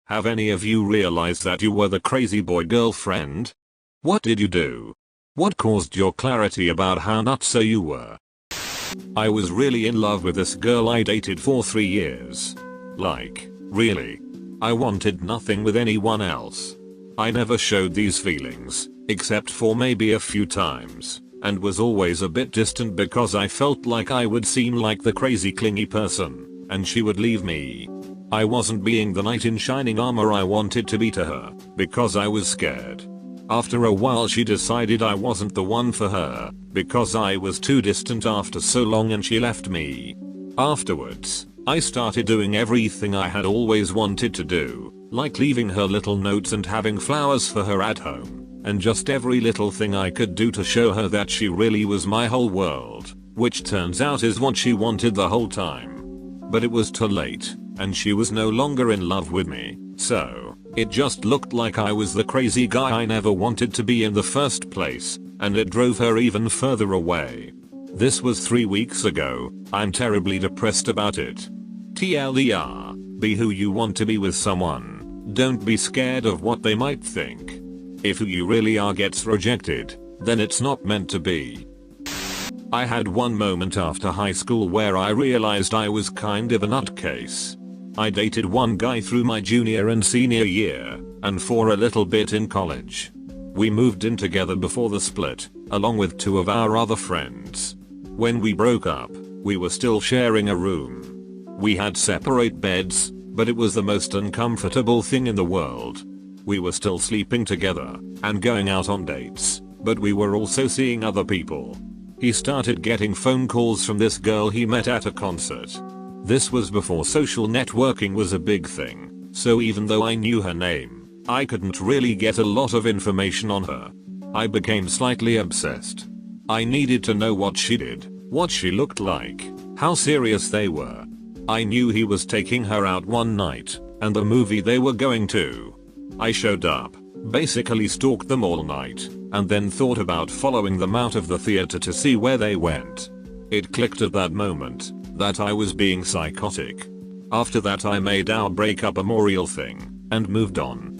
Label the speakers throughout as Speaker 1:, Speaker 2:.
Speaker 1: Have any of you realized that you were the crazy boy girlfriend? What did you do? What caused your clarity about how nutso you were? I was really in love with this girl I dated for 3 years. Like, really. I wanted nothing with anyone else. I never showed these feelings, except for maybe a few times, and was always a bit distant because I felt like I would seem like the crazy clingy person, and she would leave me. I wasn't being the knight in shining armor I wanted to be to her, because I was scared. After a while she decided I wasn't the one for her, because I was too distant after so long and she left me. Afterwards, I started doing everything I had always wanted to do, like leaving her little notes and having flowers for her at home, and just every little thing I could do to show her that she really was my whole world, which turns out is what she wanted the whole time. But it was too late, and she was no longer in love with me, so it just looked like I was the crazy guy I never wanted to be in the first place, and it drove her even further away. This was 3 weeks ago. I'm terribly depressed about it. TLDR, be who you want to be with someone. Don't be scared of what they might think. If who you really are gets rejected, then it's not meant to be. I had one moment after high school where I realized I was kind of a nutcase. I dated one guy through my junior and senior year, and for a little bit in college. We moved in together before the split, along with 2 of our other friends. When we broke up, we were still sharing a room. We had separate beds, but it was the most uncomfortable thing in the world. We were still sleeping together, and going out on dates, but we were also seeing other people. He started getting phone calls from this girl he met at a concert. This was before social networking was a big thing, so even though I knew her name, I couldn't really get a lot of information on her. I became slightly obsessed. I needed to know what she did, what she looked like, how serious they were. I knew he was taking her out one night, and the movie they were going to. I showed up, basically stalked them all night, and then thought about following them out of the theater to see where they went. It clicked at that moment that I was being psychotic. After that I made our breakup a memorial thing, and moved on.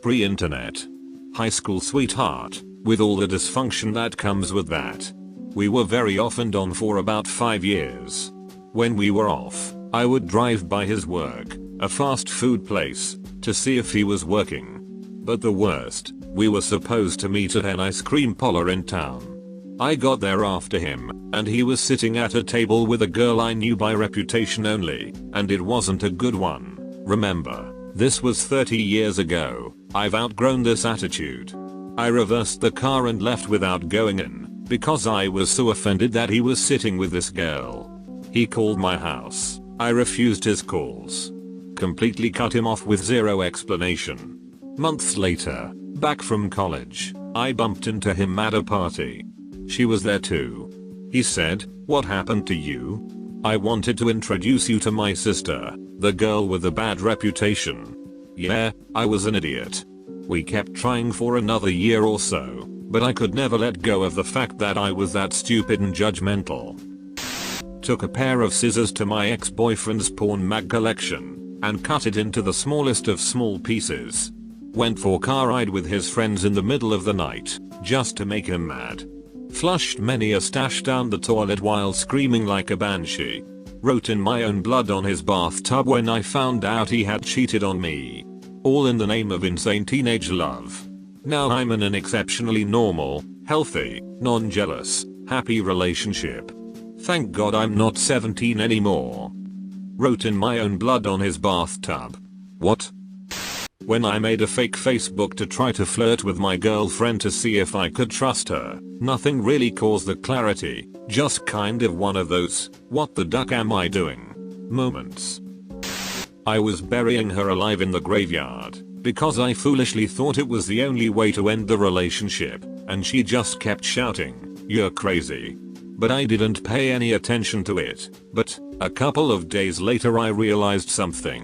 Speaker 1: Pre-internet. High school sweetheart, with all the dysfunction that comes with that. We were very off and on for about 5 years. When we were off, I would drive by his work, a fast food place, to see if he was working. But the worst, we were supposed to meet at an ice cream parlor in town. I got there after him, and he was sitting at a table with a girl I knew by reputation only, and it wasn't a good one. Remember, this was 30 years ago. I've outgrown this attitude. I reversed the car and left without going in, because I was so offended that he was sitting with this girl. He called my house. I refused his calls. Completely cut him off with zero explanation. Months later, back from college, I bumped into him at a party. She was there too. He said, "What happened to you? I wanted to introduce you to my sister, the girl with the bad reputation." Yeah, I was an idiot. We kept trying for another year or so, but I could never let go of the fact that I was that stupid and judgmental. Took a pair of scissors to my ex-boyfriend's porn mag collection, and cut it into the smallest of small pieces. Went for a car ride with his friends in the middle of the night, just to make him mad. Flushed many a stash down the toilet while screaming like a banshee. Wrote in my own blood on his bathtub when I found out he had cheated on me. All in the name of insane teenage love. Now I'm in an exceptionally normal, healthy, non-jealous, happy relationship. Thank God I'm not 17 anymore. Wrote in my own blood on his bathtub. What? When I made a fake Facebook to try to flirt with my girlfriend to see if I could trust her, nothing really caused the clarity, just kind of one of those, what the duck am I doing moments. I was burying her alive in the graveyard, because I foolishly thought it was the only way to end the relationship, and she just kept shouting, "You're crazy." But I didn't pay any attention to it. But a couple of days later I realized something.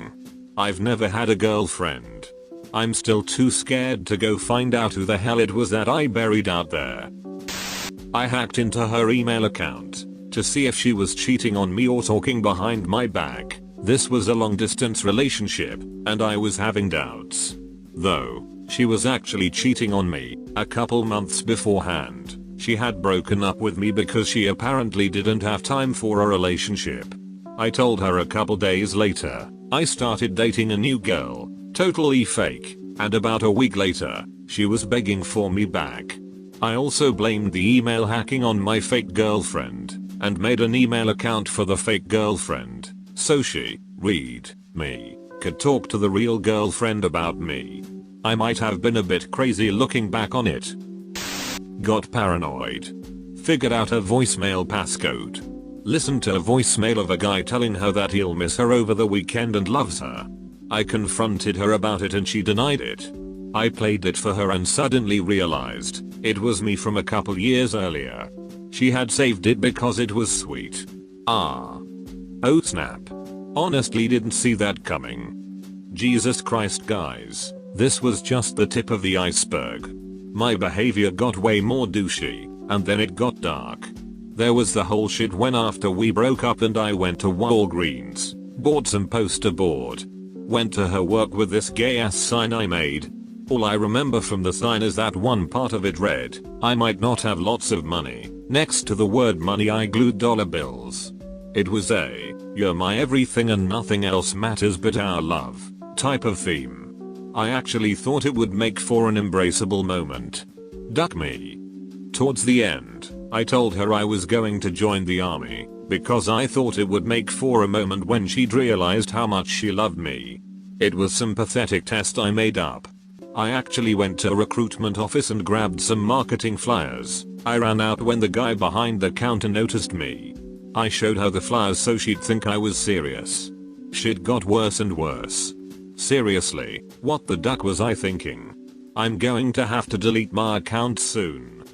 Speaker 1: I've never had a girlfriend. I'm still too scared to go find out who the hell it was that I buried out there. I hacked into her email account to see if she was cheating on me or talking behind my back. This was a long distance relationship, and I was having doubts. Though, she was actually cheating on me. A couple months beforehand, she had broken up with me because she apparently didn't have time for a relationship. I told her a couple days later, I started dating a new girl, totally fake, and about a week later, she was begging for me back. I also blamed the email hacking on my fake girlfriend, and made an email account for the fake girlfriend, so she, me, could talk to the real girlfriend about me. I might have been a bit crazy looking back on it. Got paranoid. Figured out a voicemail passcode. Listened to a voicemail of a guy telling her that he'll miss her over the weekend and loves her. I confronted her about it and she denied it. I played it for her and suddenly realized it was me from a couple years earlier. She had saved it because it was sweet. Oh snap. Honestly didn't see that coming. Jesus Christ guys, this was just the tip of the iceberg. My behavior got way more douchey, and then it got dark. There was the whole shit when after we broke up and I went to Walgreens, bought some poster board. Went to her work with this gay ass sign I made. All I remember from the sign is that one part of it read, I might not have lots of money. Next to the word money I glued dollar bills. It was a, you're my everything and nothing else matters but our love, type of theme. I actually thought it would make for an embraceable moment. Duck me. Towards the end, I told her I was going to join the army, because I thought it would make for a moment when she'd realized how much she loved me. It was some pathetic test I made up. I actually went to a recruitment office and grabbed some marketing flyers. I ran out when the guy behind the counter noticed me. I showed her the flyers so she'd think I was serious. Shit got worse and worse. Seriously, what the duck was I thinking? I'm going to have to delete my account soon.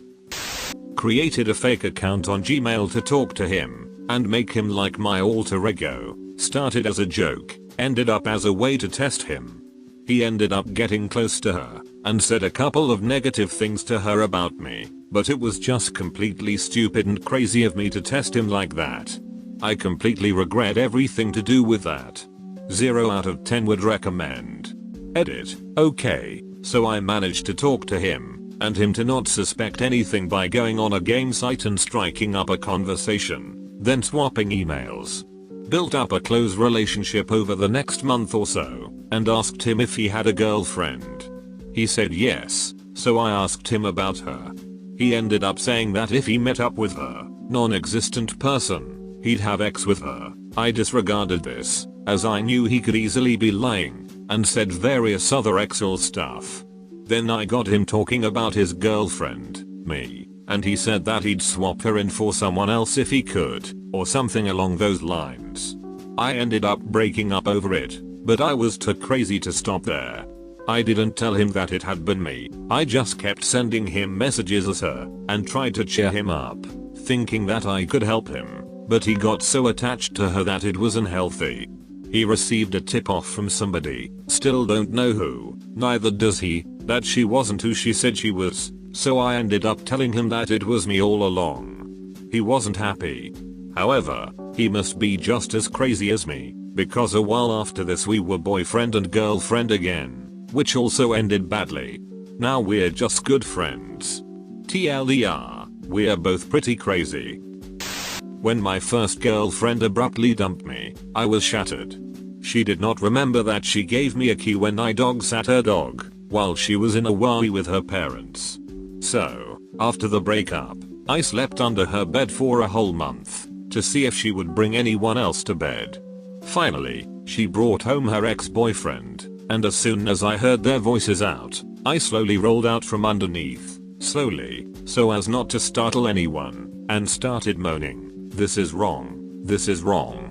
Speaker 1: Created a fake account on Gmail to talk to him and make him like my alter ego. Started as a joke, ended up as a way to test him. He ended up getting close to her and said a couple of negative things to her about me, but it was just completely stupid and crazy of me to test him like that. I completely regret everything to do with that. 0 out of 10 would recommend. Edit. Okay, so I managed to talk to him and him to not suspect anything by going on a game site and striking up a conversation, then swapping emails. Built up a close relationship over the next month or so, and asked him if he had a girlfriend. He said yes, so I asked him about her. He ended up saying that if he met up with her, non-existent person, he'd have sex with her. I disregarded this, as I knew he could easily be lying, and said various other Excel stuff. Then I got him talking about his girlfriend, me, and he said that he'd swap her in for someone else if he could, or something along those lines. I ended up breaking up over it, but I was too crazy to stop there. I didn't tell him that it had been me. I just kept sending him messages as her and tried to cheer him up, thinking that I could help him, but he got so attached to her that it was unhealthy. He received a tip off from somebody, still don't know who, neither does he, that she wasn't who she said she was, so I ended up telling him that it was me all along. He wasn't happy. However, he must be just as crazy as me, because a while after this we were boyfriend and girlfriend again, which also ended badly. Now we're just good friends. TLDR, we're both pretty crazy. When my first girlfriend abruptly dumped me, I was shattered. She did not remember that she gave me a key when I dog sat her dog, while she was in a Hawaii with her parents. So, after the breakup, I slept under her bed for a whole month, to see if she would bring anyone else to bed. Finally, she brought home her ex-boyfriend, and as soon as I heard their voices out, I slowly rolled out from underneath, slowly, so as not to startle anyone, and started moaning, "This is wrong, this is wrong."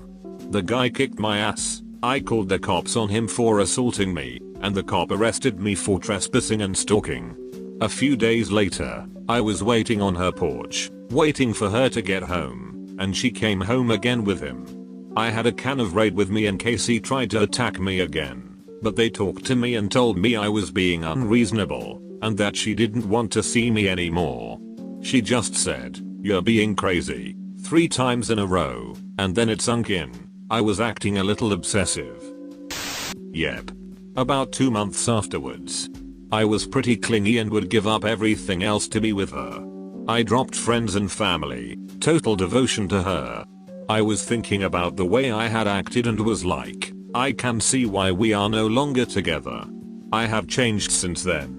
Speaker 1: The guy kicked my ass. I called the cops on him for assaulting me, and the cop arrested me for trespassing and stalking. A few days later, I was waiting on her porch, waiting for her to get home, and she came home again with him. I had a can of Raid with me in case he tried to attack me again, but they talked to me and told me I was being unreasonable, and that she didn't want to see me anymore. She just said, "You're being crazy," 3 times in a row, and then it sunk in. I was acting a little obsessive. Yep. About 2 months afterwards. I was pretty clingy and would give up everything else to be with her. I dropped friends and family, total devotion to her. I was thinking about the way I had acted and was like, I can see why we are no longer together. I have changed since then.